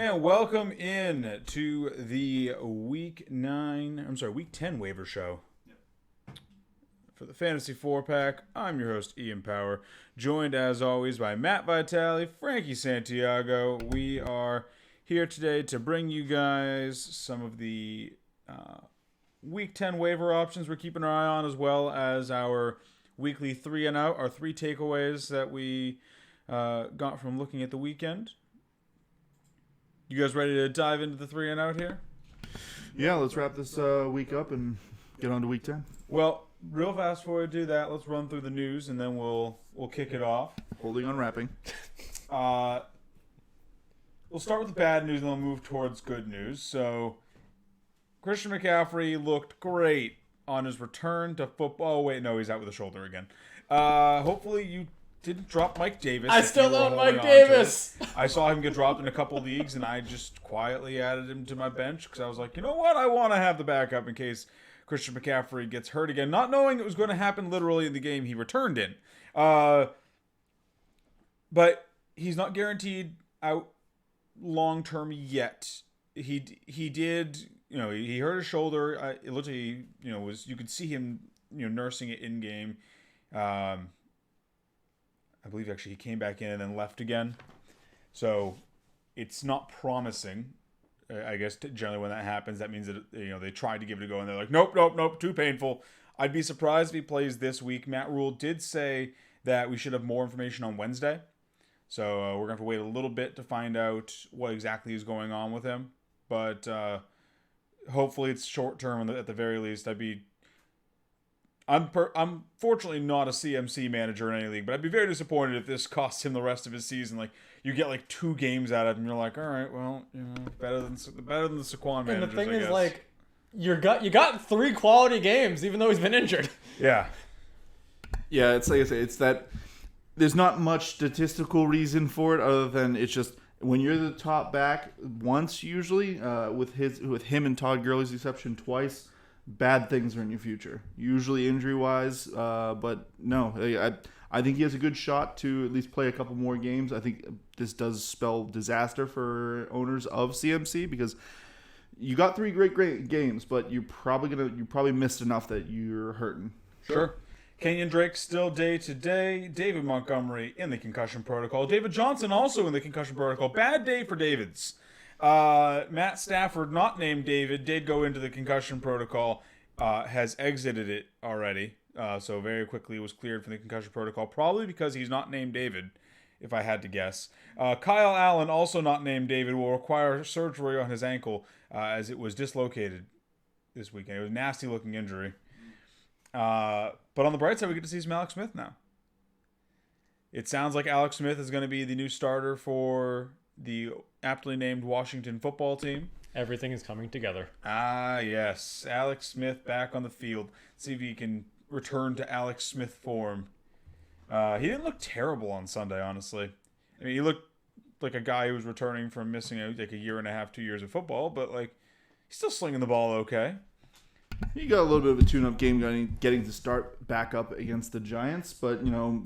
And welcome in to the Week 10 waiver show. For the Fantasy 4-Pack, I'm your host, Ian Power, joined as always by Matt Vitale, Frankie Santiago. We are here today to bring you guys some of the Week 10 waiver options we're keeping our eye on, as well as our weekly 3 and out, our 3 takeaways that we got from looking at the weekend. You guys ready to dive into the 3 and out here? Yeah, let's wrap this week up and get on to week 10. Well, real fast before we do that, let's run through the news and then we'll kick it off. Holding on wrapping. We'll start with the bad news and then we'll move towards good news. So, Christian McCaffrey looked great on his return to football. Oh, wait, no, he's out with a shoulder again. Hopefully you didn't drop Mike Davis. I still own Mike Davis. I saw him get dropped in a couple leagues, and I just quietly added him to my bench because I was like, you know what? I want to have the backup in case Christian McCaffrey gets hurt again, not knowing it was going to happen literally in the game he returned in. But he's not guaranteed out long-term yet. He did, he hurt his shoulder. It looked like he, you could see him, nursing it in-game. I believe actually he came back in and then left again. So it's not promising. I guess generally when that happens, that means that they tried to give it a go and they're like, nope, too painful. I'd be surprised if he plays this week. Matt Rule did say that we should have more information on Wednesday. So we're going to have to wait a little bit to find out what exactly is going on with him. But hopefully it's short term at the very least. I'm fortunately not a CMC manager in any league, but I'd be very disappointed if this costs him the rest of his season. Like, you get like 2 games out of him, and you're like, all right, well, better than the Saquon managers. And the thing I is, guess. like, you got 3 quality games, even though he's been injured. Yeah. Yeah, it's like I say, it's that there's not much statistical reason for it other than it's just when you're the top back once, usually with him and Todd Gurley's exception twice. Bad things are in your future, usually injury-wise. But no, I think he has a good shot to at least play a couple more games. I think this does spell disaster for owners of CMC because you got 3 great games, but you probably missed enough that you're hurting. Sure. Kenyon Drake still day-to-day. David Montgomery in the concussion protocol. David Johnson also in the concussion protocol. Bad day for Davids. Matt Stafford, not named David, did go into the concussion protocol, has exited it already. So very quickly was cleared from the concussion protocol, probably because he's not named David, if I had to guess. Kyle Allen, also not named David, will require surgery on his ankle as it was dislocated this weekend. It was a nasty-looking injury. But on the bright side, we get to see some Alex Smith now. It sounds like Alex Smith is going to be the new starter for the aptly named Washington football team. Everything is coming together. Ah, yes. Alex Smith back on the field. See if he can return to Alex Smith form. He didn't look terrible on Sunday, honestly. I mean, he looked like a guy who was returning from missing like a year and a half, 2 years of football, but like he's still slinging the ball okay. He got a little bit of a tune-up game getting to start back up against the Giants, but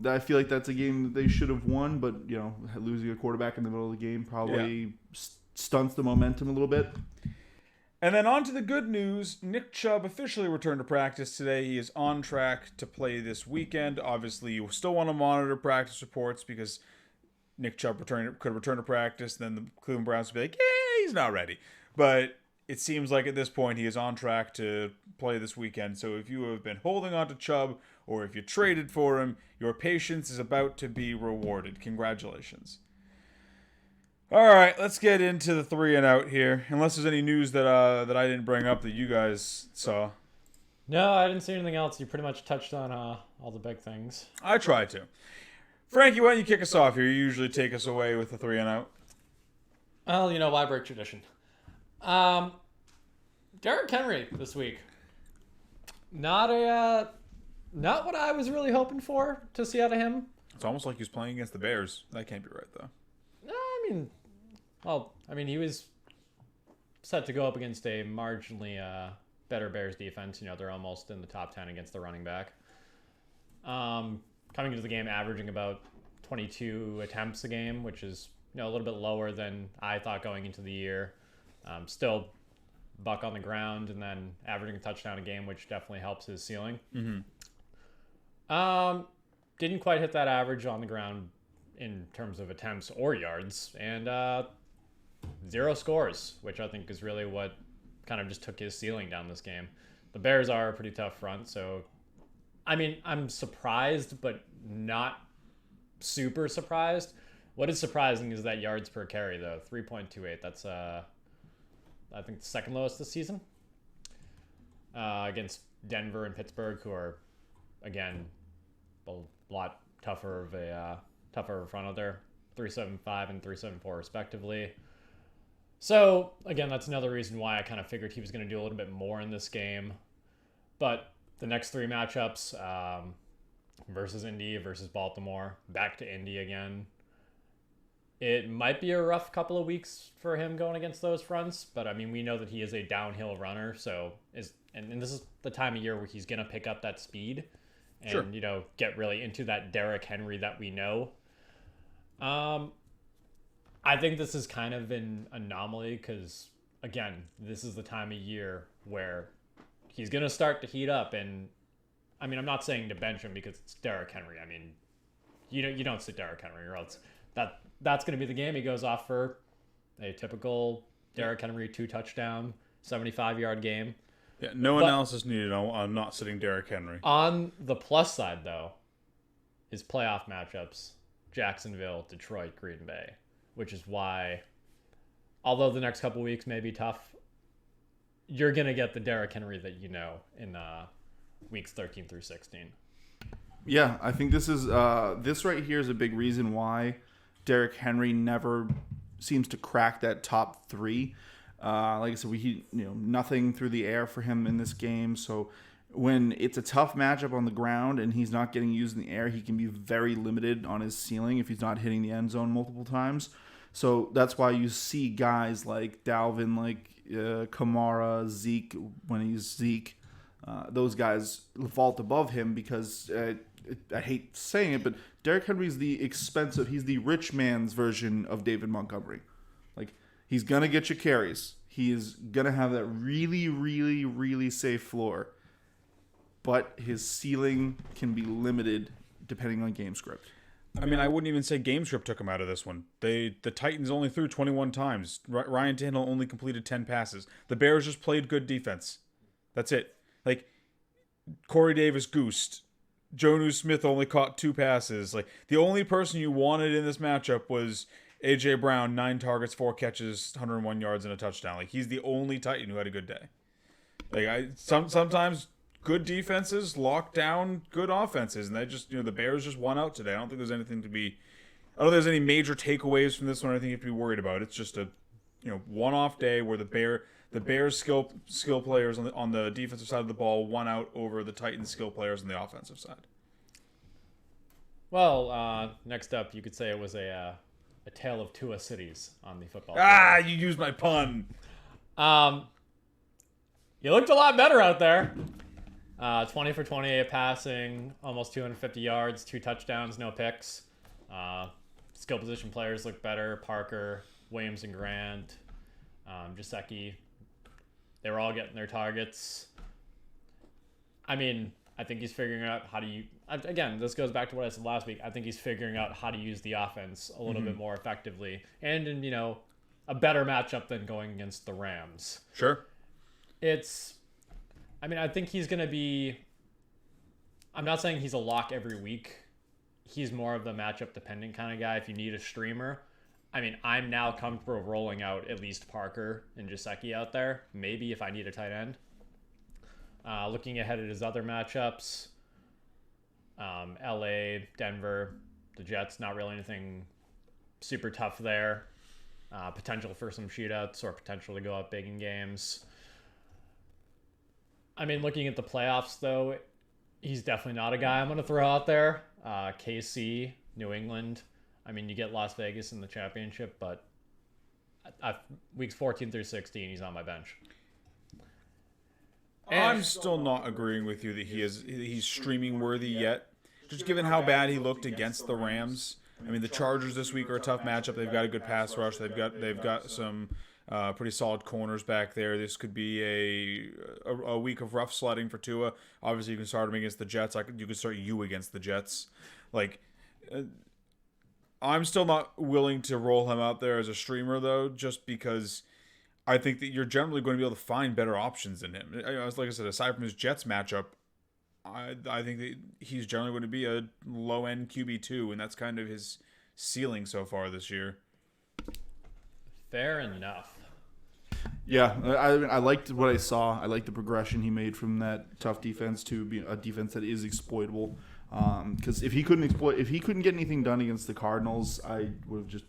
I feel like that's a game that they should have won. But losing a quarterback in the middle of the game probably stunts the momentum a little bit. And then on to the good news. Nick Chubb officially returned to practice today. He is on track to play this weekend. Obviously, you still want to monitor practice reports because Nick Chubb could return to practice. Then the Cleveland Browns would be like, yeah, he's not ready. But it seems like at this point he is on track to play this weekend. So if you have been holding on to Chubb or if you traded for him, your patience is about to be rewarded. Congratulations. All right, let's get into the 3 and out here. Unless there's any news that I didn't bring up that you guys saw. No, I didn't see anything else. You pretty much touched on all the big things. I tried to. Frankie, why don't you kick us off here? You usually take us away with the 3 and out. Well, why break tradition? Derrick Henry this week. Not what I was really hoping for to see out of him. It's almost like he's playing against the Bears. That can't be right, though. He was set to go up against a marginally better Bears defense. They're almost in the top 10 against the running back. Coming into the game averaging about 22 attempts a game, which is a little bit lower than I thought going into the year. Still buck on the ground and then averaging a touchdown a game, which definitely helps his ceiling. Didn't quite hit that average on the ground in terms of attempts or yards, and 0 scores, which I think is really what kind of just took his ceiling down this game. The Bears are a pretty tough front, so I mean, I'm surprised, but not super surprised. What is surprising is that yards per carry, though, 3.28. That's I think the second lowest this season, against Denver and Pittsburgh, who are again a lot tougher of a front out there, 3.75 and 3.74 respectively. So again, that's another reason why I kind of figured he was going to do a little bit more in this game. But the next 3 matchups, versus Indy, versus Baltimore, back to Indy again. It might be a rough couple of weeks for him going against those fronts, but I mean, we know that he is a downhill runner, and this is the time of year where he's going to pick up that speed and, Sure. Get really into that Derrick Henry that we know. I think this is kind of an anomaly because, again, this is the time of year where he's going to start to heat up. And, I mean, I'm not saying to bench him because it's Derrick Henry. I mean, you don't sit Derrick Henry or else that's going to be the game. He goes off for a typical Derrick Henry 2-touchdown, 75-yard game. Yeah, no analysis needed on not sitting Derrick Henry. On the plus side, though, his playoff matchups, Jacksonville, Detroit, Green Bay, which is why, although the next couple weeks may be tough, you're going to get the Derrick Henry that you know in weeks 13 through 16. Yeah, I think this right here is a big reason why Derrick Henry never seems to crack that top 3. Like I said, nothing through the air for him in this game. So when it's a tough matchup on the ground and he's not getting used in the air, he can be very limited on his ceiling if he's not hitting the end zone multiple times. So that's why you see guys like Dalvin, like Kamara, Zeke, when he's Zeke, those guys vault above him because I hate saying it, but Derrick Henry's he's the rich man's version of David Montgomery. Like, he's going to get you carries. He is going to have that really, really, really safe floor. But his ceiling can be limited depending on game script. I mean, I wouldn't even say game script took him out of this one. The Titans only threw 21 times. Ryan Tannehill only completed 10 passes. The Bears just played good defense. That's it. Like, Corey Davis goosed. Jonnu Smith only caught 2 passes. Like, the only person you wanted in this matchup was A.J. Brown, 9 targets, 4 catches, 101 yards, and a touchdown. Like, he's the only Titan who had a good day. Like, sometimes good defenses lock down good offenses, and the Bears just won out today. I don't think there's anything to be. I don't think there's any major takeaways from this one. I think you have to be worried about. It's just a, one-off day where the Bears skill players on the defensive side of the ball won out over the Titans skill players on the offensive side. Well, next up, you could say it was a tale of 2 cities on the football. You used my pun. You looked a lot better out there. 20 for 28 passing, almost 250 yards, 2 touchdowns, no picks. Skill position players look better. Parker, Williams, and Grant, Gesicki. They were all getting their targets. I mean, I think he's figuring out how to again, this goes back to what I said last week. I think he's figuring out how to use the offense a little bit more effectively and in, a better matchup than going against the Rams. Sure. I think he's going to be, I'm not saying he's a lock every week. He's more of the matchup dependent kind of guy. If you need a streamer, I'm now comfortable rolling out at least Parker and Gesicki out there. Maybe if I need a tight end. Looking ahead at his other matchups, LA, Denver, the Jets, not really anything super tough there. Potential for some shootouts or potential to go up big in games. Looking at the playoffs, though, he's definitely not a guy I'm going to throw out there. KC, New England. You get Las Vegas in the championship, but weeks 14 through 16, he's on my bench. I'm still not agreeing with you that he's streaming worthy yet. Just given how bad he looked against the Rams, I mean, the Chargers this week are a tough matchup. They've got a good pass rush. They've got some pretty solid corners back there. This could be a week of rough sledding for Tua. Obviously, you can start him against the Jets. You could start you against the Jets. I'm still not willing to roll him out there as a streamer, though, just because I think that you're generally going to be able to find better options than him. Like I said, aside from his Jets matchup, I think that he's generally going to be a low-end QB2, and that's kind of his ceiling so far this year. Fair enough. Yeah, I liked what I saw. I liked the progression he made from that tough defense to be a defense that is exploitable. Because if he couldn't get anything done against the Cardinals, I would have just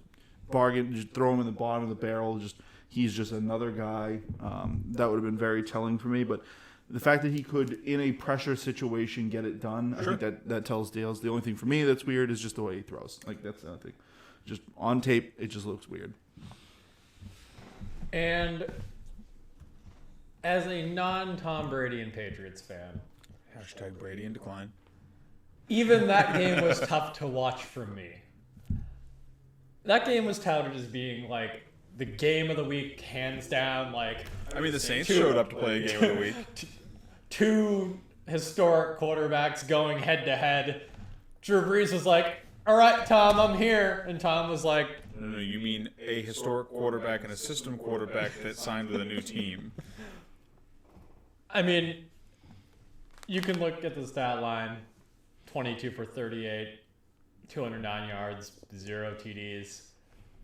bargained, just throw him in the bottom of the barrel. He's just another guy. That would have been very telling for me. But the fact that he could, in a pressure situation, get it done, I think that tells tales. The only thing for me that's weird is just the way he throws. Like, that's the other thing. Just on tape, it just looks weird. And as a non-Tom Brady and Patriots fan, Hashtag Brady in decline. even that game was tough to watch for me. That game was touted as being like the game of the week, hands down. Like, I mean, the Saints showed up to play a game of the week. Two historic quarterbacks going head to head. Drew Brees was like, "All right, Tom, I'm here," and Tom was like, No, you mean a historic quarterback and a system quarterback that signed with a new team. I mean, you can look at the stat line: 22 for 38, 209 yards, 0 TDs,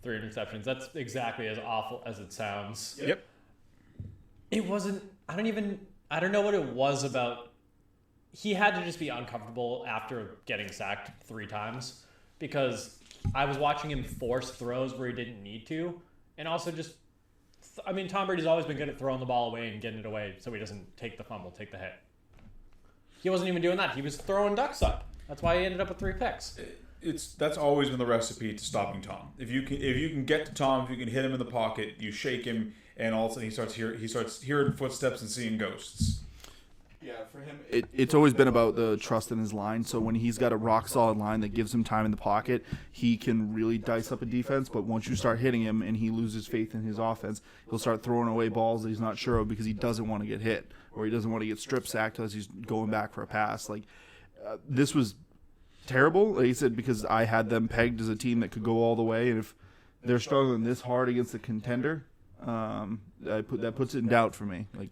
3 interceptions. That's exactly as awful as it sounds. Yep. It wasn't. I don't know what it was about. He had to just be uncomfortable after getting sacked 3 times, because I was watching him force throws where he didn't need to, and also just, I mean, Tom Brady's always been good at throwing the ball away and getting it away so he doesn't take the fumble, take the hit. He wasn't even doing that. He was throwing ducks up. That's why he ended up with 3 picks. That's always been the recipe to stopping Tom. If you can get to Tom, if you can hit him in the pocket, you shake him, and all of a sudden he starts hearing footsteps and seeing ghosts. Yeah, for him, it's always been about the trust in his line. So when he's got a rock-solid line that gives him time in the pocket, he can really dice up a defense. But once you start hitting him and he loses faith in his offense, he'll start throwing away balls that he's not sure of because he doesn't want to get hit or he doesn't want to get strip-sacked as he's going back for a pass. This was terrible, like I said, because I had them pegged as a team that could go all the way. And if they're struggling this hard against a contender, that puts it in doubt for me, like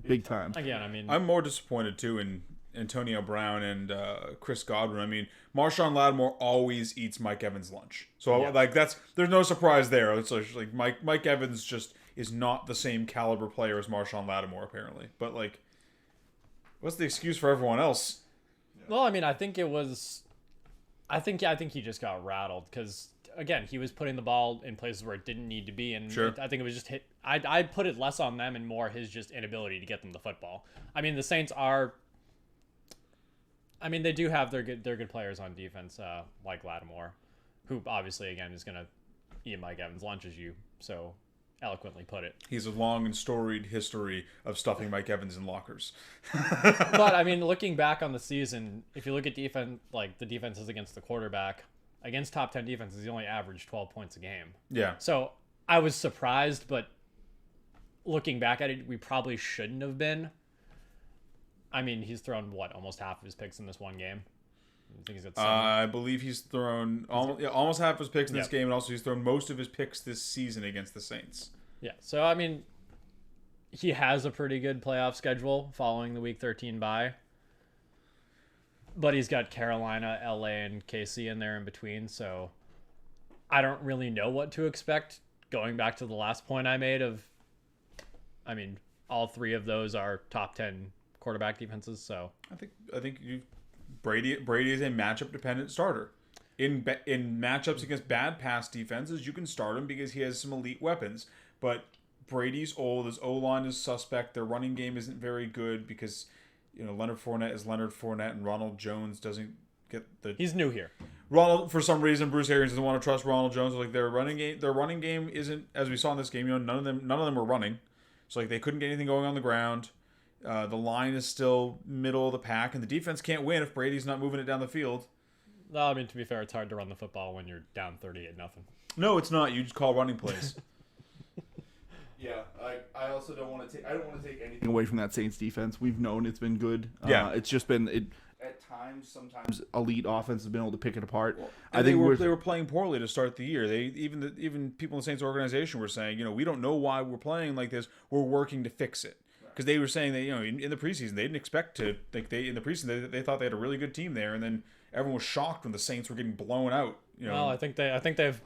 big time. Again, I mean, I'm more disappointed too in Antonio Brown and Chris Godwin. I mean, Marshawn Lattimore always eats Mike Evans' lunch, so there's no surprise there. It's like Mike Evans just is not the same caliber player as Marshawn Lattimore apparently. But what's the excuse for everyone else? well, I mean, I think he just got rattled because, again, he was putting the ball in places where it didn't need to be, and Sure. I think it was just hit. I'd put it less on them and more his just inability to get them the football. I mean, the Saints are. I mean, they do have their good players on defense, like Lattimore, who obviously again is going to eat Mike Evans' lunch, as you so eloquently put it. He's a long and storied history of stuffing Mike Evans in lockers. But I mean, looking back on the season, if you look at defense, like the defenses against the quarterback, against top 10 defenses, he only averaged 12 points a game. Yeah. So I was surprised, but looking back at it, we probably shouldn't have been. I mean, he's thrown almost half of his picks in this one game. I think he's got I believe he's thrown almost half his picks in this Yep. game, and also he's thrown most of his picks this season against the Saints. Yeah. So I mean, he has a pretty good playoff schedule following the Week 13 bye. But he's got Carolina, LA, and KC in there in between, so I don't really know what to expect. Going back to the last point I made I mean, all 3 of those are top 10 quarterback defenses, so I think Brady is a matchup dependent starter. In matchups against bad pass defenses, you can start him because he has some elite weapons. But Brady's old, his O-line is suspect. Their running game isn't very good because Leonard Fournette is Leonard Fournette, and Ronald Jones doesn't get the. he's new here. Ronald, for some reason, Bruce Arians doesn't want to trust Ronald Jones. Their running game isn't, as we saw in this game. None of them were running, so they couldn't get anything going on the ground. The line is still middle of the pack, and the defense can't win if Brady's not moving it down the field. No, I mean, to be fair, it's hard to run the football when you're down 38-0. No, it's not. You just call running plays. Yeah, I also don't want to take anything away from that Saints defense. We've known it's been good. Yeah. It's just been at times. Sometimes elite offense has been able to pick it apart. I think they were playing poorly to start the year. They even people in the Saints organization were saying, we don't know why we're playing like this. We're working to fix it. Because they were saying that in the preseason they didn't expect to in the preseason they thought they had a really good team there, and then everyone was shocked when the Saints were getting blown out. Well, I think they've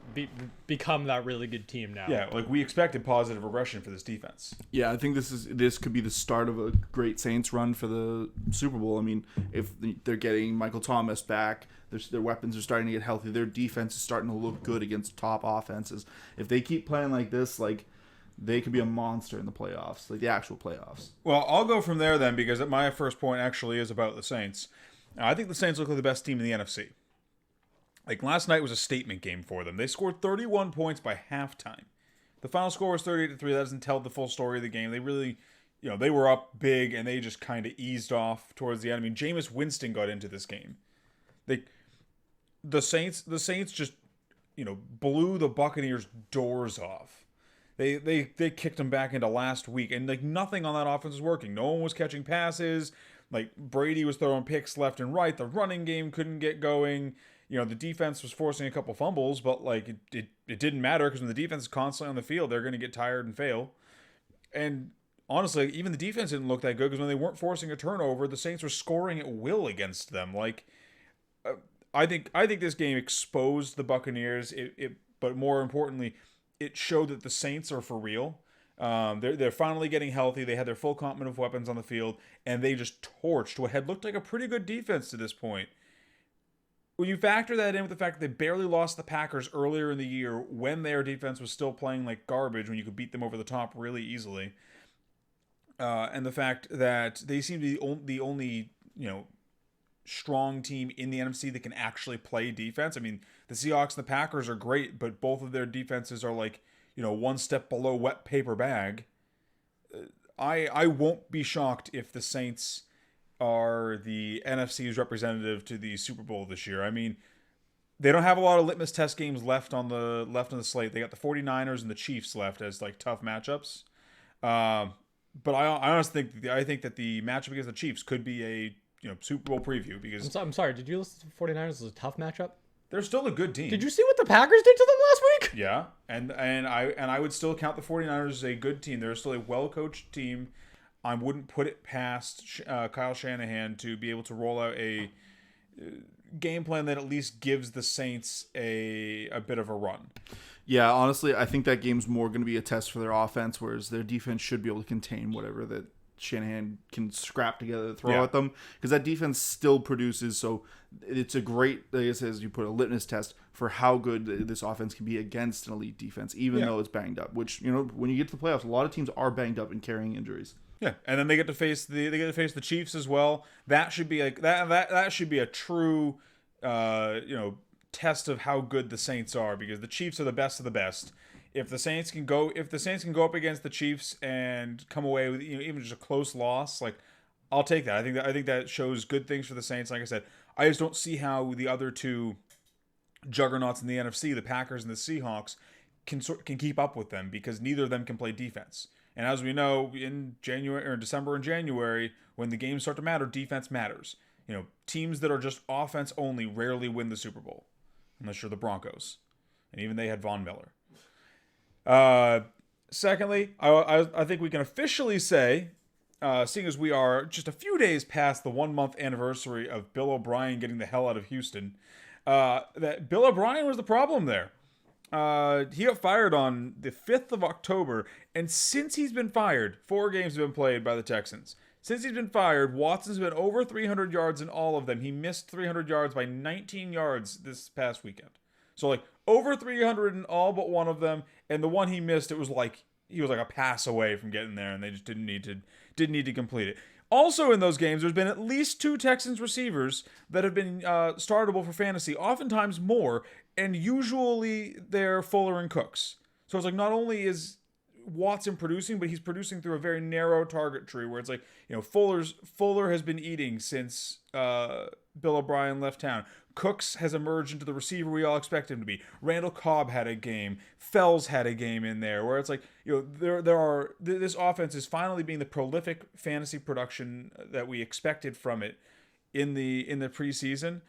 become that really good team now. Yeah, like we expected positive regression for this defense. Yeah, I think this could be the start of a great Saints run for the Super Bowl. I mean, if they're getting Michael Thomas back, their weapons are starting to get healthy. Their defense is starting to look good against top offenses. If they keep playing like this, they could be a monster in the playoffs, like the actual playoffs. Well, I'll go from there then, because my first point actually is about the Saints. I think the Saints look like the best team in the NFC. Like, last night was a statement game for them. They scored 31 points by halftime. The final score was 38-3. That doesn't tell the full story of the game. They really, they were up big, and they just kind of eased off towards the end. I mean, Jameis Winston got into this game. The Saints just, blew the Buccaneers' doors off. They kicked them back into last week, and nothing on that offense was working. No one was catching passes. Brady was throwing picks left and right. The running game couldn't get going. The defense was forcing a couple fumbles, but it didn't matter, because when the defense is constantly on the field, they're going to get tired and fail. And honestly, even the defense didn't look that good, because when they weren't forcing a turnover, the Saints were scoring at will against them. I think this game exposed the Buccaneers. But more importantly, it showed that the Saints are for real. They're finally getting healthy. They had their full complement of weapons on the field, and they just torched what had looked like a pretty good defense to this point. When you factor that in with the fact that they barely lost the Packers earlier in the year when their defense was still playing like garbage, when you could beat them over the top really easily, and the fact that they seem to be the only strong team in the NFC that can actually play defense. I mean, the Seahawks and the Packers are great, but both of their defenses are one step below wet paper bag. I won't be shocked if the Saints are the NFC's representative to the Super Bowl this year. I mean, they don't have a lot of litmus test games left on the slate. They got the 49ers and the Chiefs left as tough matchups. But I honestly think that the matchup against the Chiefs could be a Super Bowl preview, because I'm sorry, did you listen to the 49ers as a tough matchup? They're still a good team. Did you see what the Packers did to them last week? Yeah, and I would still count the 49ers as a good team. They're still a well-coached team. I wouldn't put it past Kyle Shanahan to be able to roll out a game plan that at least gives the Saints a bit of a run. Yeah, honestly, I think that game's more going to be a test for their offense, whereas their defense should be able to contain whatever that Shanahan can scrap together to throw at them, because that defense still produces. So it's a great, as you put, a litmus test for how good this offense can be against an elite defense, even though it's banged up. Which when you get to the playoffs, a lot of teams are banged up and carrying injuries. Yeah, and then they get to face the Chiefs as well. That should be that should be a true test of how good the Saints are, because the Chiefs are the best of the best. If the Saints can go up against the Chiefs and come away with even just a close loss, I'll take that. I think that shows good things for the Saints. Like I said, I just don't see how the other two juggernauts in the NFC, the Packers and the Seahawks, can keep up with them, because neither of them can play defense. And as we know, in December and January, when the games start to matter, defense matters. Teams that are just offense only rarely win the Super Bowl, unless you're the Broncos, and even they had Von Miller. Secondly, I think we can officially say, seeing as we are just a few days past the 1 month anniversary of Bill O'Brien getting the hell out of Houston, that Bill O'Brien was the problem there. He got fired on the 5th of October, and since he's been fired, 4 games have been played by the Texans. Since he's been fired, Watson's been over 300 yards in all of them. He missed 300 yards by 19 yards this past weekend. So, over 300 in all but one of them, and the one he missed, it was he was a pass away from getting there, and they just didn't need to complete it. Also in those games, there's been at least 2 Texans receivers that have been startable for fantasy, oftentimes more, and usually they're Fuller and Cooks. So it's not only is Watson producing, but he's producing through a very narrow target tree, where it's Fuller has been eating since Bill O'Brien left town. Cooks has emerged into the receiver we all expect him to be. Randall Cobb had a game. Fells had a game in there where it's like, this offense is finally being the prolific fantasy production that we expected from it in the preseason.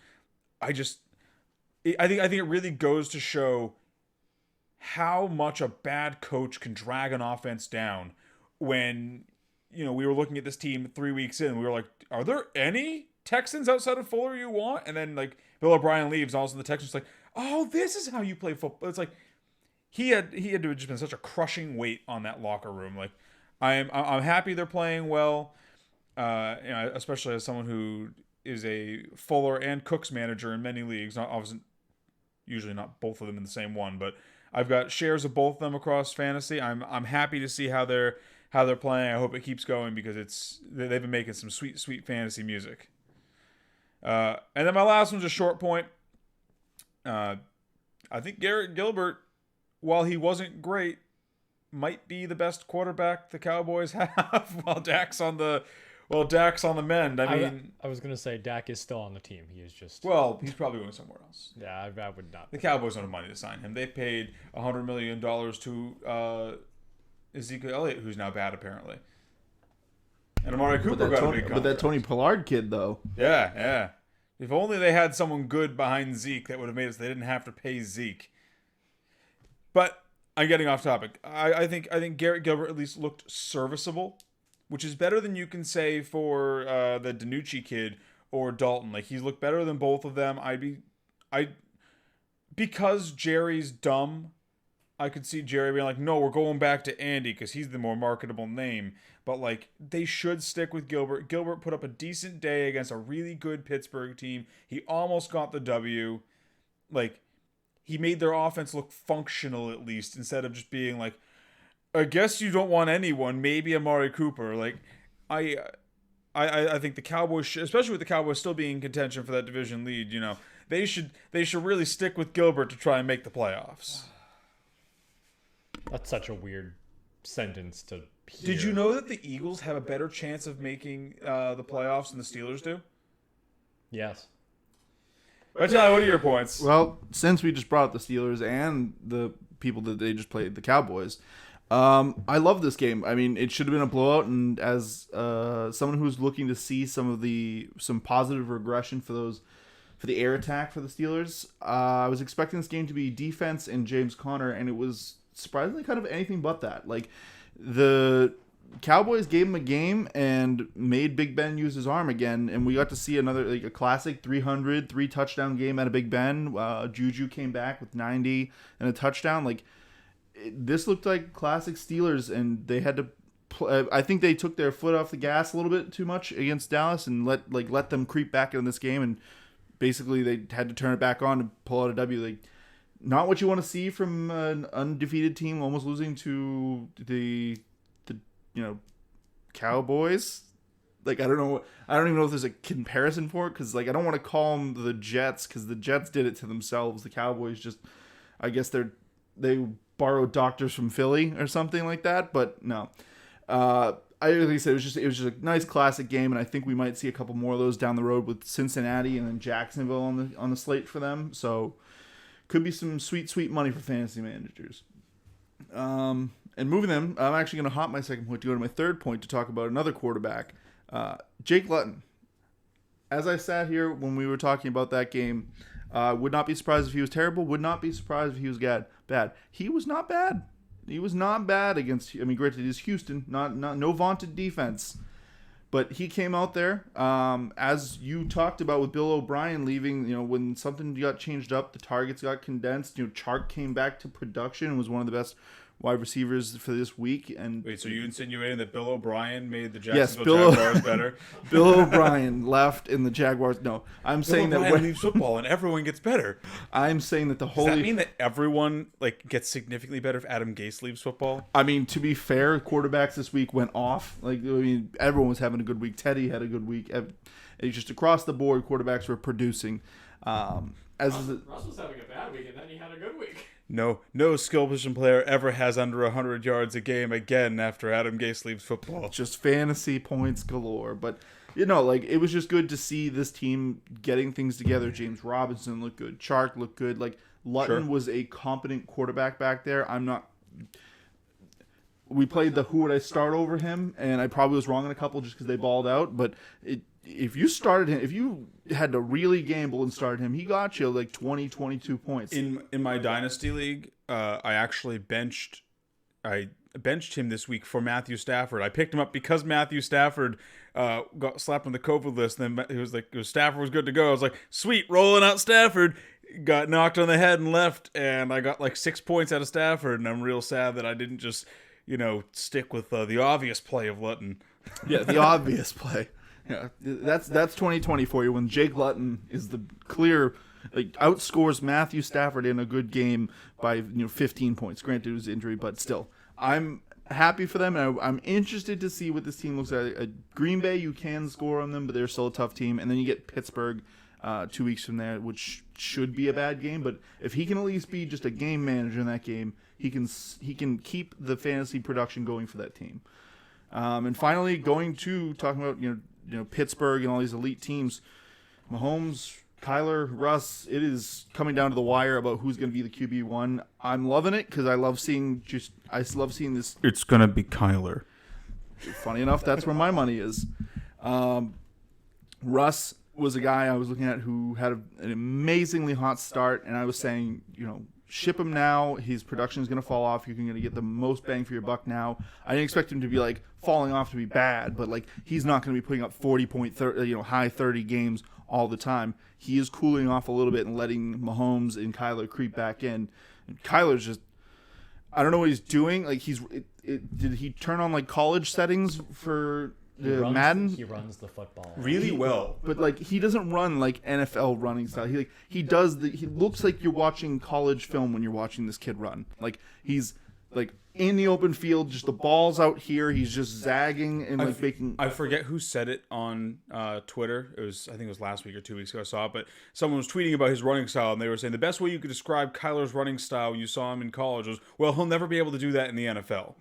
I think it really goes to show how much a bad coach can drag an offense down. When we were looking at this team 3 weeks in, we were like, are there any Texans outside of Fuller you want? And then like Bill O'Brien leaves, and all of a sudden the Texans like, oh, this is how you play football. It's like he had to have just been such a crushing weight on that locker room. Like I'm happy they're playing well, especially as someone who is a Fuller and Cooks manager in many leagues. Not obviously, usually not both of them in the same one, but I've got shares of both of them across fantasy. I'm happy to see how they're playing. I hope it keeps going because they've been making some sweet fantasy music. And then my last one's a short point. I think Garrett Gilbert, while he wasn't great, might be the best quarterback the Cowboys have while Dak's on the mend. I was going to say Dak is still on the team. He is just... Well, he's probably going somewhere else. Yeah, I would not. The Cowboys don't have money to sign him. They paid $100 million to Ezekiel Elliott, who's now bad, apparently. And Amari Cooper got a big contract. But that Tony Pollard kid, though. Yeah. If only they had someone good behind Zeke, that would have made it so they didn't have to pay Zeke. But I'm getting off topic. I think Garrett Gilbert at least looked serviceable, which is better than you can say for the DiNucci kid or Dalton. Like, he's looked better than both of them. Because Jerry's dumb, I could see Jerry being like, no, we're going back to Andy because he's the more marketable name. But, like, they should stick with Gilbert. Gilbert put up a decent day against a really good Pittsburgh team. He almost got the W. Like, he made their offense look functional at least, instead of just being like, I guess you don't want anyone, maybe Amari Cooper. Like, I think the Cowboys, especially with the Cowboys still being in contention for that division lead, they should really stick with Gilbert to try and make the playoffs. That's such a weird sentence to hear. Did you know that the Eagles have a better chance of making the playoffs than the Steelers do? Yes. But Tyler, what are your points? Well, since we just brought up the Steelers and the people that they just played, the Cowboys, I love this game. I mean, it should have been a blowout, and as someone who's looking to see some positive regression for the air attack for the Steelers, I was expecting this game to be defense and James Conner, and it was surprisingly kind of anything but that. Like, the Cowboys gave him a game and made Big Ben use his arm again, and we got to see another, like, a classic 300 touchdown game out of Big Ben. Juju came back with 90 and a touchdown. Like, this looked like classic Steelers, and they had to I think they took their foot off the gas a little bit too much against Dallas and let them creep back into this game, and basically they had to turn it back on to pull out a W. Like, not what you want to see from an undefeated team almost losing to the Cowboys. Like, I don't even know if there's a comparison for it, because, like, I don't want to call them the Jets, because the Jets did it to themselves. The Cowboys just, I guess they borrowed doctors from Philly or something like that, but no. I really said it was just a nice classic game, and I think we might see a couple more of those down the road with Cincinnati and then Jacksonville on the slate for them. So could be some sweet money for fantasy managers. And moving them, I'm actually going to hop my second point to go to my third point to talk about another quarterback, Jake Luton. As I sat here when we were talking about that game, would not be surprised if he was terrible. Would not be surprised if he was bad. He was not bad. He was not bad against. I mean, granted, it is Houston, not no vaunted defense, but he came out there. As you talked about with Bill O'Brien leaving, when something got changed up, the targets got condensed. Chark came back to production and was one of the best wide receivers for this week. And wait, so you insinuating that Bill O'Brien made the Jacksonville Jaguars better? Bill O'Brien left in the Jaguars. No, I'm saying that when leaves football and everyone gets better. I'm saying that Does that mean that everyone gets significantly better if Adam Gase leaves football? I mean, to be fair, quarterbacks this week went off. Everyone was having a good week. Teddy had a good week. It's just across the board, quarterbacks were producing. Russ was having a bad week, and then he had a good week. No skill position player ever has under 100 yards a game again after Adam Gase leaves football. Just fantasy points galore. But You know, like, it was just good to see this team getting things together. James Robinson looked good. Chark looked good. Like, Lutton was a competent quarterback back there. We played the who would I start over him, and I probably was wrong in a couple just because they balled out. But if you started him, if you had to really gamble and started him, he got you like 20, 22 points. In my dynasty league, I actually benched him this week for Matthew Stafford. I picked him up because Matthew Stafford got slapped on the COVID list. And then Stafford was good to go. I was like, sweet, rolling out Stafford. Got knocked on the head and left, and I got like 6 points out of Stafford. And I'm real sad that I didn't just, stick with the obvious play of Lutton. Yeah, the obvious play. Yeah, that's 2020 for you when Jake Lutton is the clear, outscores Matthew Stafford in a good game by 15 points. Granted, it was injury, but still, I'm happy for them, and I'm interested to see what this team looks like. At Green Bay, you can score on them, but they're still a tough team, and then you get Pittsburgh 2 weeks from there, which should be a bad game. But if he can at least be just a game manager in that game, he can keep the fantasy production going for that team. And finally, talking about Pittsburgh and all these elite teams, Mahomes, Kyler, Russ. It is coming down to the wire about who's going to be the QB1. I'm loving it because I love seeing this. It's gonna be Kyler. Funny enough, that's where my money is. Russ was a guy I was looking at who had an amazingly hot start, and I was saying, ship him now. His production is going to fall off. You're going to get the most bang for your buck now. I didn't expect him to be falling off to be bad, but he's not going to be putting up 40-point, high 30 games all the time. He is cooling off a little bit and letting Mahomes and Kyler creep back in. And Kyler's just, I don't know what he's doing. Did he turn on college settings for Madden? He runs the football really well, but he doesn't run NFL running style. He does he looks like you're watching college film when you're watching this kid run. He's in the open field, just the ball's out here. He's just zagging and making. I forget who said it on Twitter. I think it was last week or 2 weeks ago. I saw it, but someone was tweeting about his running style, and they were saying the best way you could describe Kyler's running style, you saw him in college, was he'll never be able to do that in the NFL.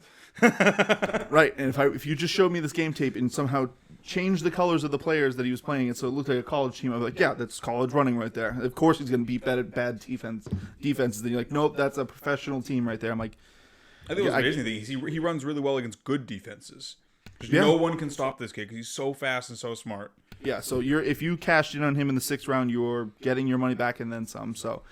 Right, and if you just showed me this game tape and somehow changed the colors of the players that he was playing it so it looked like a college team, I'd be like, yeah, that's college running right there. Of course he's going to beat bad defenses. Then you're like, nope, that's a professional team right there. I'm like, I think what's amazing thing is he runs really well against good defenses. No one can stop this kid because he's so fast and so smart. Yeah, so if you cashed in on him in the 6th round, you're getting your money back and then some. So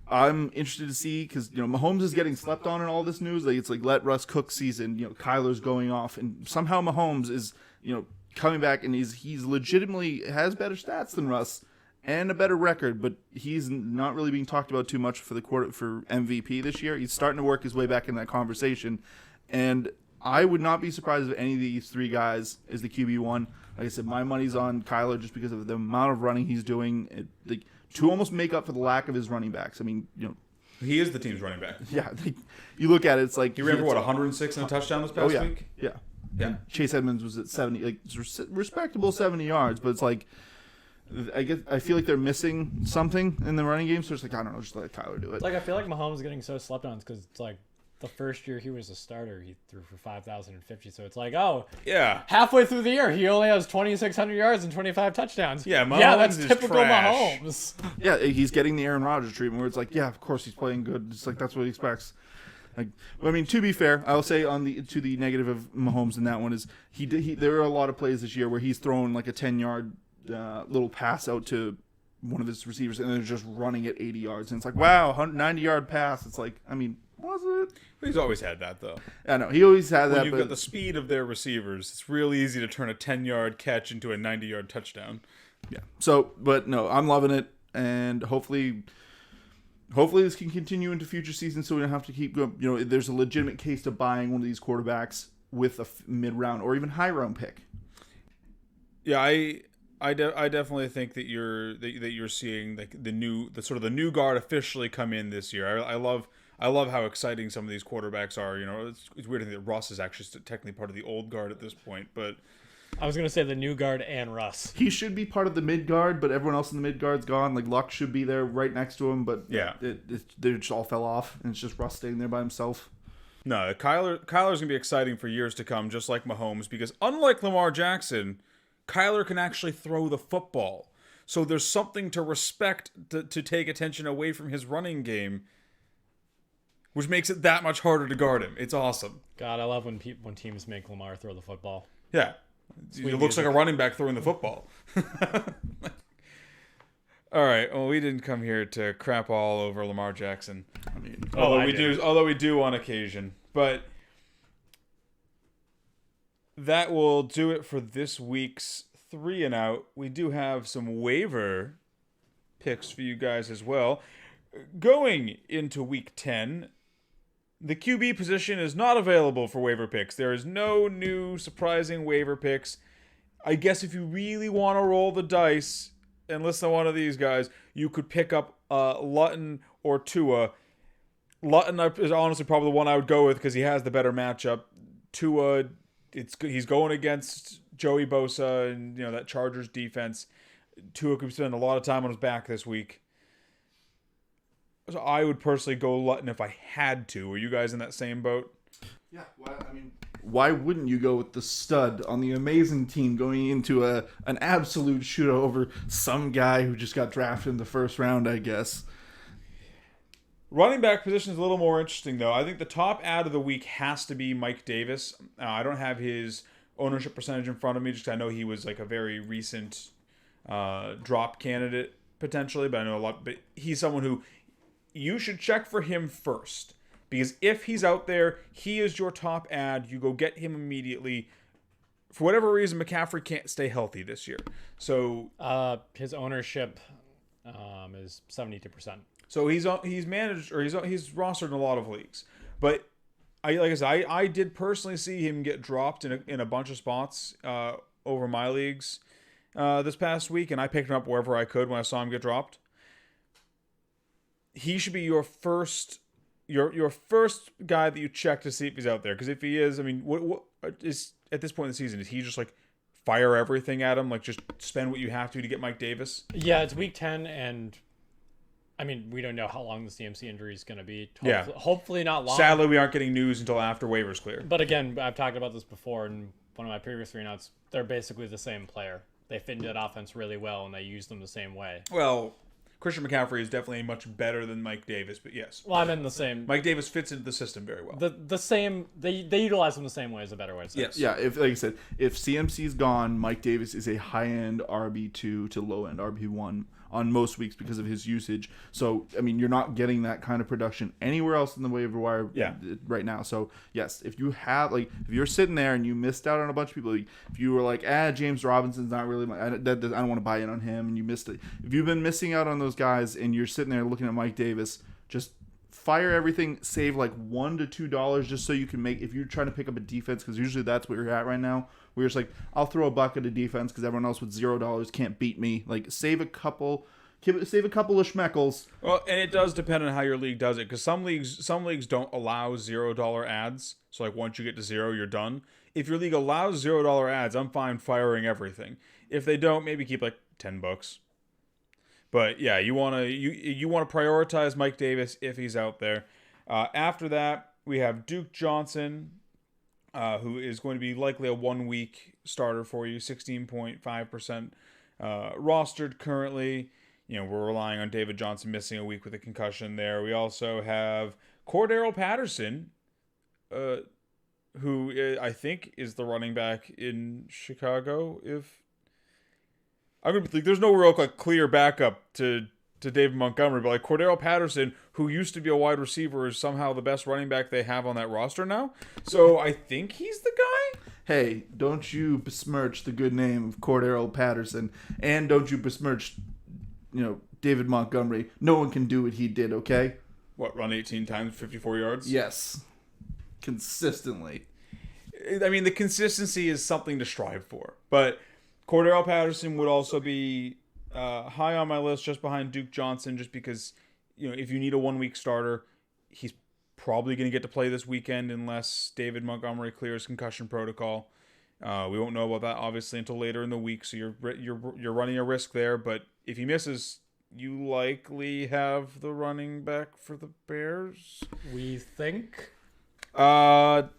I'm interested to see because Mahomes is getting slept on in all this news. It's let Russ cook season. Kyler's going off, and somehow Mahomes is coming back and he's legitimately has better stats than Russ and a better record, but he's not really being talked about too much for MVP this year. He's starting to work his way back in that conversation, and I would not be surprised if any of these 3 guys is the QB1. Like I said, my money's on Kyler just because of the amount of running he's doing to almost make up for the lack of his running backs. I mean, he is the team's running back. Yeah, you look at it, it's he ran for 106 and a touchdown this past week. Yeah. And Chase Edmonds was at 70, respectable 70 yards, but it's I feel like they're missing something in the running game, so it's I don't know, just let Kyler do it. I feel like Mahomes is getting so slept on because it's the first year he was a starter, he threw for 5,050. So it's halfway through the year, he only has 2,600 yards and 25 touchdowns. Yeah, Mahomes that's is typical trash. Mahomes. Yeah, he's getting the Aaron Rodgers treatment where it's of course he's playing good. It's that's what he expects. To be fair, I'll say to the negative of Mahomes in that one is there are a lot of plays this year where he's throwing a 10-yard little pass out to one of his receivers and they're just running it 80 yards and it's wow, 90-yard pass. It's was it? He's always had that, though. I know. He always had that. When you've got the speed of their receivers, it's really easy to turn a 10-yard catch into a 90-yard touchdown. Yeah. So, but no, I'm loving it, and hopefully this can continue into future seasons so we don't have to keep going. There's a legitimate case to buying one of these quarterbacks with a mid-round or even high-round pick. Yeah, I definitely think that you're seeing the new guard officially come in this year. I love how exciting some of these quarterbacks are. It's weird that Russ is actually technically part of the old guard at this point, but I was gonna say the new guard and Russ. He should be part of the mid guard, but everyone else in the mid guard's gone. Luck should be there right next to him, but yeah, they just all fell off, and it's just Russ staying there by himself. No, Kyler's gonna be exciting for years to come, just like Mahomes, because unlike Lamar Jackson, Kyler can actually throw the football. So there's something to respect to take attention away from his running game, which makes it that much harder to guard him. It's awesome. God, I love when teams make Lamar throw the football. Yeah. It looks like a running back throwing the football. All right. Well, we didn't come here to crap all over Lamar Jackson. I mean, Although we do on occasion. But that will do it for this week's 3 and Out. We do have some waiver picks for you guys as well. Going into week 10, the QB position is not available for waiver picks. There is no new surprising waiver picks. I guess if you really want to roll the dice and listen to one of these guys, you could pick up Lutton or Tua. Lutton is honestly probably the one I would go with because he has the better matchup. Tua, he's going against Joey Bosa and that Chargers defense. Tua could spend a lot of time on his back this week. So I would personally go Lutton if I had to. Are you guys in that same boat? Yeah, why wouldn't you go with the stud on the amazing team going into an absolute shootout over some guy who just got drafted in the first round, I guess? Running back position is a little more interesting, though. I think the top ad of the week has to be Mike Davis. I don't have his ownership percentage in front of me, just 'cause I know he was like a very recent drop candidate potentially, but I know a lot. But he's someone who you should check for him first, because if he's out there, he is your top ad. You go get him immediately. For whatever reason, McCaffrey can't stay healthy this year, so his ownership is 72%. So he's managed, or he's rostered in a lot of leagues. But I did personally see him get dropped in a bunch of spots over my leagues this past week, and I picked him up wherever I could when I saw him get dropped. He should be your first guy that you check to see if he's out there. Because if he is, I mean, what is at this point in the season, is he just like fire everything at him, like just spend what you have to get Mike Davis? Yeah, it's week 10, and I mean, we don't know how long the CMC injury is going to be. Hopefully not long. Sadly, we aren't getting news until after waivers clear. But again, I've talked about this before in one of my previous 3 notes. They're basically the same player. They fit into that offense really well, and they use them the same way. Well, Christian McCaffrey is definitely much better than Mike Davis, but yes. Well, I'm in the same. Mike Davis fits into the system very well. The same. They utilize them the same way is a better way to say. Yes. Yeah, like I said, if CMC's gone, Mike Davis is a high-end RB2 to low-end RB1 on most weeks because of his usage. So, I mean, you're not getting that kind of production anywhere else in the waiver wire right now. So, yes, if you have, if you're sitting there and you missed out on a bunch of people, if you were like, James Robinson's not really, I don't want to buy in on him, and you missed it. If you've been missing out on those guys and you're sitting there looking at Mike Davis, just fire everything, save like $1 to $2 just so you can make, if you're trying to pick up a defense, because usually that's where you're at right now. We're just like, I'll throw a bucket of defense because everyone else with $0 can't beat me. Like, save a couple of schmeckles. Well, and it does depend on how your league does it, because some leagues don't allow $0 ads. So like once you get to 0, you're done. If your league allows $0 ads, I'm fine firing everything. If they don't, maybe keep like $10. But yeah, you want to prioritize Mike Davis if he's out there. After that, we have Duke Johnson, who is going to be likely a 1-week starter for you, 16.5% rostered currently. We're relying on David Johnson missing a week with a concussion there. We also have Cordero Patterson, who I think is the running back in Chicago. There's no real clear backup to David Montgomery, but Cordero Patterson, who used to be a wide receiver, is somehow the best running back they have on that roster now. So I think he's the guy. Hey, don't you besmirch the good name of Cordero Patterson, and don't you besmirch, David Montgomery. No one can do what he did, okay? What, run 18 times, 54 yards? Yes. Consistently. I mean, the consistency is something to strive for, but Cordero Patterson would also be high on my list, just behind Duke Johnson, just because, if you need a 1-week starter, he's probably going to get to play this weekend unless David Montgomery clears concussion protocol. We won't know about that obviously until later in the week, so you're running a risk there. But if he misses, you likely have the running back for the Bears. We think. Behind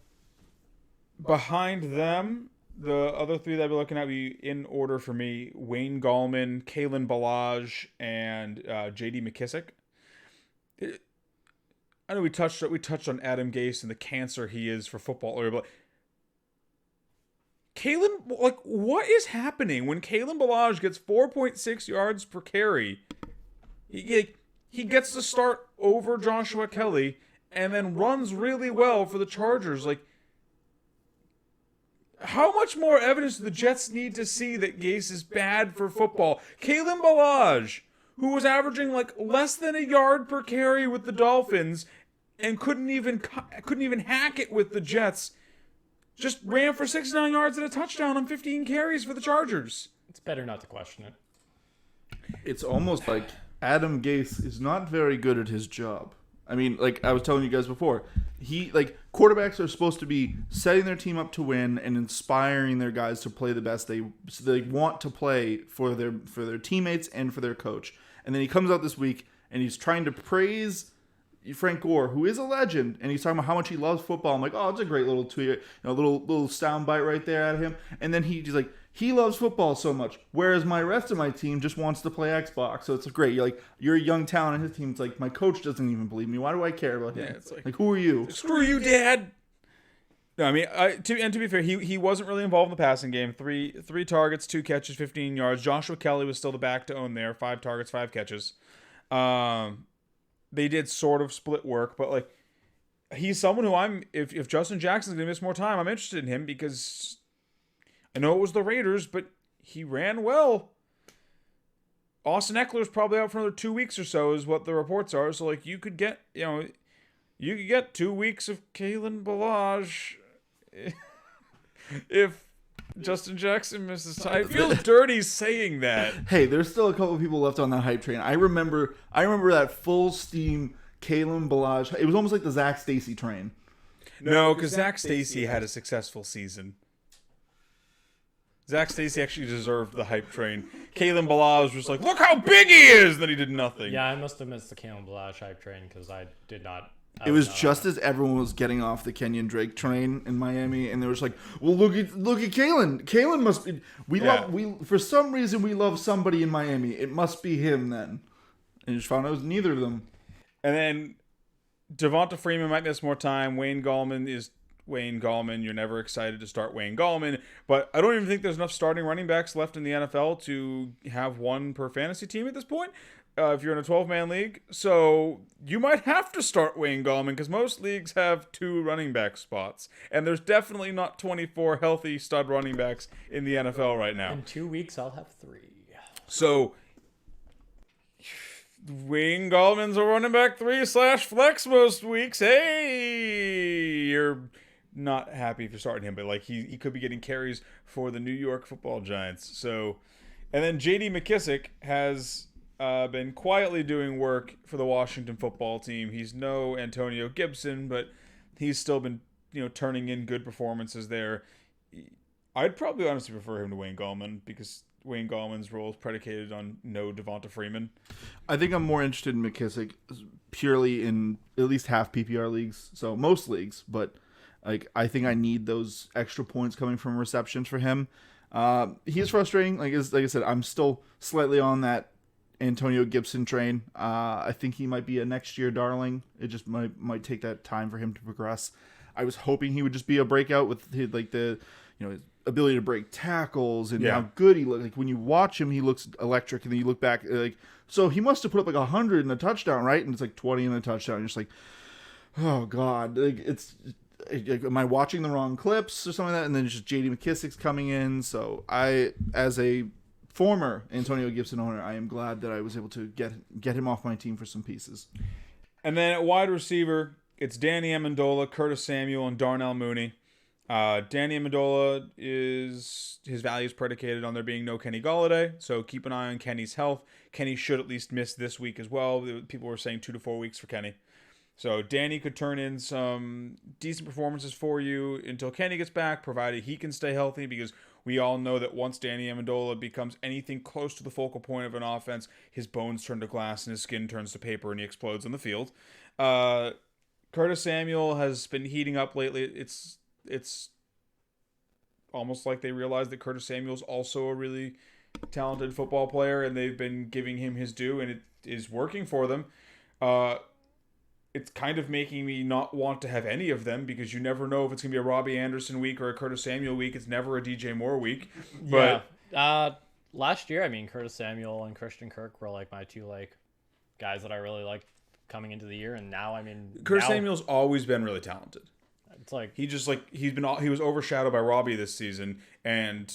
them, the other three that I'd be looking at be in order for me: Wayne Gallman, Kalen Ballage, and J.D. McKissick. I know we touched on Adam Gase and the cancer he is for football earlier, but Kalen, like, what is happening when Kalen Ballage gets 4.6 yards per carry? He gets to start over Joshua Kelly and then runs really well for the Chargers. Like, how much more evidence do the Jets need to see that Gase is bad for football? Kalen Ballage, who was averaging like less than a yard per carry with the Dolphins and couldn't even hack it with the Jets, just ran for 69 yards and a touchdown on 15 carries for the Chargers. It's better not to question it. It's almost like Adam Gase is not very good at his job. I mean, like I was telling you guys before, quarterbacks are supposed to be setting their team up to win and inspiring their guys to play the best they want to play for their teammates and for their coach. And then he comes out this week and he's trying to praise Frank Gore, who is a legend, and he's talking about how much he loves football. I'm like, oh, it's a great little tweet, little sound bite right there at him. And then he's like, he loves football so much, whereas my rest of my team just wants to play Xbox. So it's great. You're a young talent, and his team's like, my coach doesn't even believe me. Why do I care about him? Yeah, it's like, who are you? Screw you, Dad. No, I mean, to be fair, he wasn't really involved in the passing game. Three targets, 2 catches, 15 yards. Joshua Kelly was still the back to own there. 5 targets, 5 catches. They did sort of split work, but like, he's someone who if Justin Jackson's gonna miss more time, I'm interested in him because I know it was the Raiders, but he ran well. Austin Eckler's probably out for another 2 weeks or so, is what the reports are. So like, you could get 2 weeks of Kalen Ballage if Justin Jackson misses time. I feel dirty saying that. Hey, there's still a couple of people left on that hype train. I remember that full steam Kalen Ballage. It was almost like the Zach Stacy train. No, because Zach Stacy had a successful season. Zach Stacy actually deserved the hype train. Kalen Ballage was like, look how big he is! Then he did nothing. Yeah, I must have missed the Kalen Ballage hype train because I did not. It was just as everyone was getting off the Kenyon Drake train in Miami, and they were just like, "Well, look at Kalen. Kalen must be. For some reason we love somebody in Miami. It must be him then." And you just found out it was neither of them. And then Devonta Freeman might miss more time. Wayne Gallman is Wayne Gallman. You're never excited to start Wayne Gallman, but I don't even think there's enough starting running backs left in the NFL to have one per fantasy team at this point. If you're in a 12-man league. So you might have to start Wayne Gallman because most leagues have 2 running back spots. And there's definitely not 24 healthy stud running backs in the NFL right now. In 2 weeks, I'll have 3. So Wayne Gallman's a running back 3/flex most weeks. Hey, you're not happy if you're starting him, but like he could be getting carries for the New York Football Giants. So, and then J.D. McKissick has been quietly doing work for the Washington football team. He's no Antonio Gibson, but he's still been, turning in good performances there. I'd probably honestly prefer him to Wayne Gallman because Wayne Gallman's role is predicated on no Devonta Freeman. I think I'm more interested in McKissick purely in at least half PPR leagues, so most leagues, but like I think I need those extra points coming from receptions for him. He is frustrating. Like I said, I'm still slightly on that Antonio Gibson train. I think he might be a next year darling. It just might take that time for him to progress. I was hoping he would just be a breakout with his, his ability to break tackles and how good he looks. Like when you watch him, he looks electric, and then you look back so he must have put up 100 in a touchdown, right? And it's 20 in a touchdown. You're just like, oh god, am I watching the wrong clips or something like that? And then just J.D. McKissick's coming in. So I, as a former Antonio Gibson owner, I am glad that I was able to get him off my team for some pieces. And then at wide receiver, it's Danny Amendola, Curtis Samuel, and Darnell Mooney. Danny Amendola his value is predicated on there being no Kenny Golladay, so keep an eye on Kenny's health. Kenny should at least miss this week as well. People were saying 2 to 4 weeks for Kenny. So Danny could turn in some decent performances for you until Kenny gets back, provided he can stay healthy, because we all know that once Danny Amendola becomes anything close to the focal point of an offense, his bones turn to glass and his skin turns to paper and he explodes on the field. Curtis Samuel has been heating up lately. It's almost like they realized that Curtis Samuel's also a really talented football player, and they've been giving him his due, and it is working for them. It's kind of making me not want to have any of them, because you never know if it's going to be a Robbie Anderson week or a Curtis Samuel week. It's never a DJ Moore week. But last year, I mean, Curtis Samuel and Christian Kirk were like my two guys that I really liked coming into the year, and now I mean, Curtis Samuel's always been really talented. It's like he was overshadowed by Robbie this season, and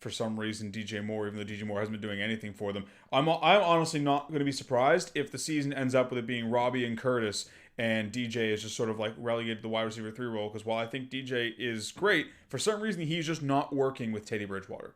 for some reason DJ Moore, even though DJ Moore hasn't been doing anything for them, I'm honestly not going to be surprised if the season ends up with it being Robbie and Curtis, and DJ is just sort of like relegated to the wide receiver 3 role. Because while I think DJ is great, for some reason he's just not working with Teddy Bridgewater.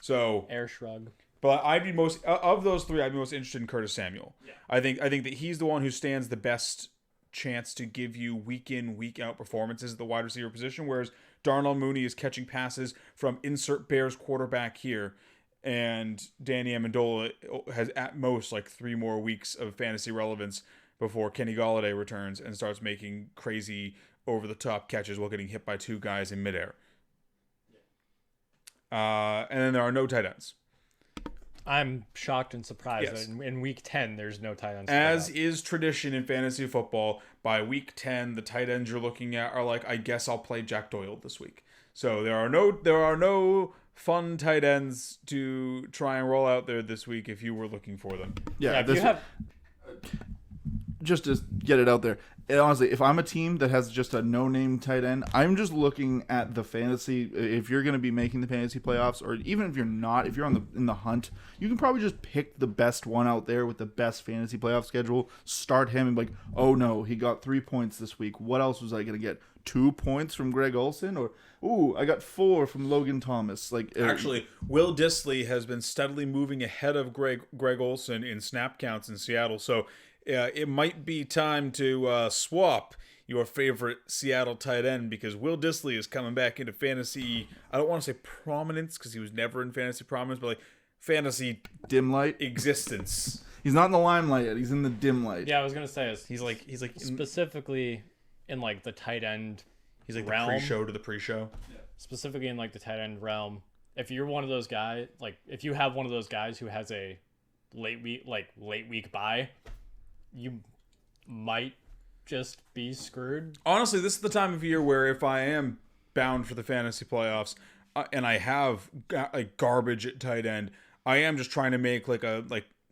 So air shrug. But I'd be most of those three. I'd be most interested in Curtis Samuel. Yeah. I think that he's the one who stands the best chance to give you week in, week out performances at the wide receiver position, whereas Darnell Mooney is catching passes from insert Bears quarterback here, and Danny Amendola has at most like 3 more weeks of fantasy relevance before Kenny Golladay returns and starts making crazy over-the-top catches while getting hit by 2 guys in midair. And then there are no tight ends. I'm shocked and surprised Yes. that in week 10 there's no tight ends. As is tradition in fantasy football, by week 10, the tight ends you're looking at are like, I guess I'll play Jack Doyle this week. So there are no fun tight ends to try and roll out there this week if you were looking for them. Yeah, if you have just to get it out there. And honestly, if I'm a team that has just a no-name tight end, I'm just looking at the fantasy. If you're going to be making the fantasy playoffs, or even if you're not, if you're in the hunt, you can probably just pick the best one out there with the best fantasy playoff schedule. Start him and be like, oh no, he got 3 points this week. What else was I going to get? 2 points from Greg Olsen, or I got 4 from Logan Thomas. Actually, Will Dissly has been steadily moving ahead of Greg Olsen in snap counts in Seattle. So. It might be time to swap your favorite Seattle tight end, because Will Dissly is coming back into fantasy. I don't want to say prominence, because he was never in fantasy prominence, but like fantasy dim light existence. He's not in the limelight yet. He's in the dim light. Yeah, I was gonna say he's like specifically in like the tight end. He's like realm, the pre-show to the pre-show. Specifically in like the tight end realm. If you're one of those guys, like if you have one of those guys who has a late week bye, you might just be screwed. Honestly, this is the time of year where if I am bound for the fantasy playoffs and I have like garbage at tight end, I am just trying to make like a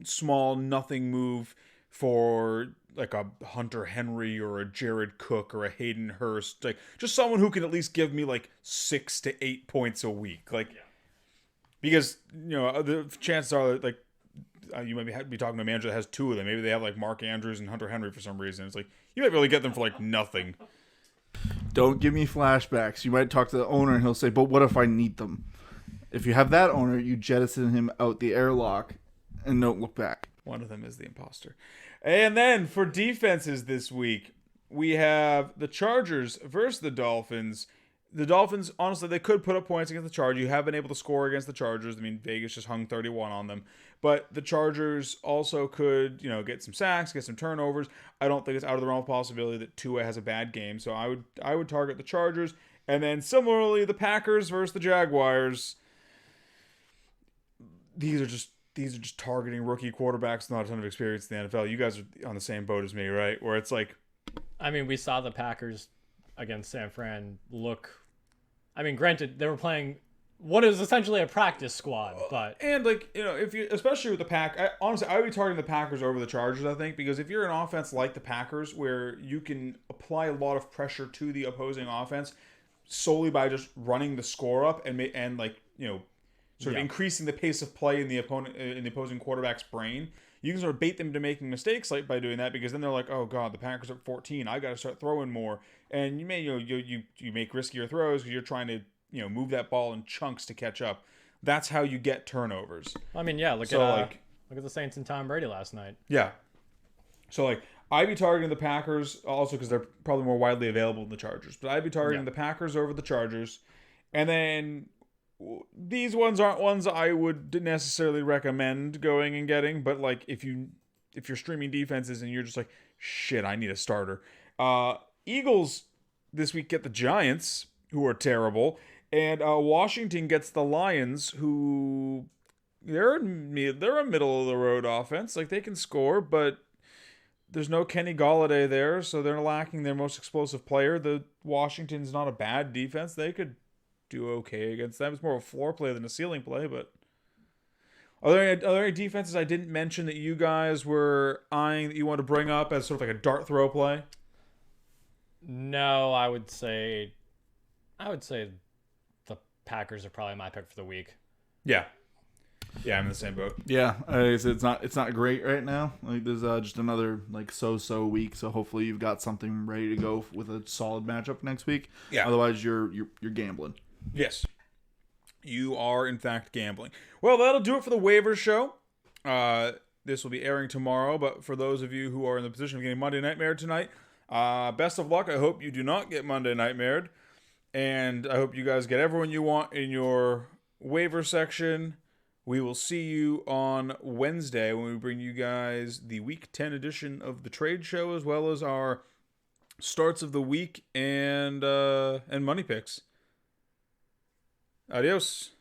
small nothing move for like a Hunter Henry or a Jared Cook or a Hayden Hurst, like just someone who can at least give me like 6 to 8 points a week, because the chances are like. You might be talking to a manager that has 2 of them. Maybe they have like Mark Andrews and Hunter Henry for some reason. It's like, you might really get them for like nothing. Don't give me flashbacks. You might talk to the owner and he'll say, but what if I need them? If you have that owner, you jettison him out the airlock and don't look back. One of them is the imposter. And then for defenses this week, we have the Chargers versus the Dolphins. The Dolphins, honestly, they could put up points against the Chargers. You have been able to score against the Chargers. I mean, Vegas just hung 31 on them. But the Chargers also could, get some sacks, get some turnovers. I don't think it's out of the realm of possibility that Tua has a bad game. So I would target the Chargers. And then similarly, the Packers versus the Jaguars. These are just targeting rookie quarterbacks, not a ton of experience in the NFL. You guys are on the same boat as me, right? Where it's like, I mean, we saw the Packers against San Fran look. I mean, granted, they were playing what is essentially a practice squad, but and if you, especially with the Pack, honestly, I would be targeting the Packers over the Chargers. I think, because if you're an offense like the Packers, where you can apply a lot of pressure to the opposing offense solely by just running the score up and sort of increasing the pace of play in the opposing quarterback's brain, you can sort of bait them into making mistakes by doing that, because then they're like, oh god, the Packers are 14, I got to start throwing more, and you may you make riskier throws because you're trying to move that ball in chunks to catch up. That's how you get turnovers. I mean, yeah, look at the Saints and Tom Brady last night. Yeah. So I'd be targeting the Packers also because they're probably more widely available than the Chargers, but I'd be targeting the Packers over the Chargers, and then these ones aren't ones I would necessarily recommend going and getting, but if you're streaming defenses and you're just like, shit, I need a starter. Eagles this week get the Giants, who are terrible, And Washington gets the Lions, who they're a middle of the road offense. Like, they can score, but there's no Kenny Golladay there, so they're lacking their most explosive player. The Washington's not a bad defense. They could do okay against them. It's more of a floor play than a ceiling play, but are there any defenses I didn't mention that you guys were eyeing that you want to bring up as sort of like a dart throw play? No, I would say the Packers are probably my pick for the week. Yeah. Yeah, I'm in the same boat. Yeah, it's not great right now. Like, there's just another like so week. So hopefully you've got something ready to go with a solid matchup next week. Yeah. Otherwise you're gambling. Yes. You are, in fact, gambling. Well, that'll do it for the waiver show. This will be airing tomorrow, but for those of you who are in the position of getting Monday Nightmare tonight, best of luck. I hope you do not get Monday Nightmared, and I hope you guys get everyone you want in your waiver section. We will see you on Wednesday when we bring you guys the Week 10 edition of the trade show, as well as our starts of the week and money picks. Adios.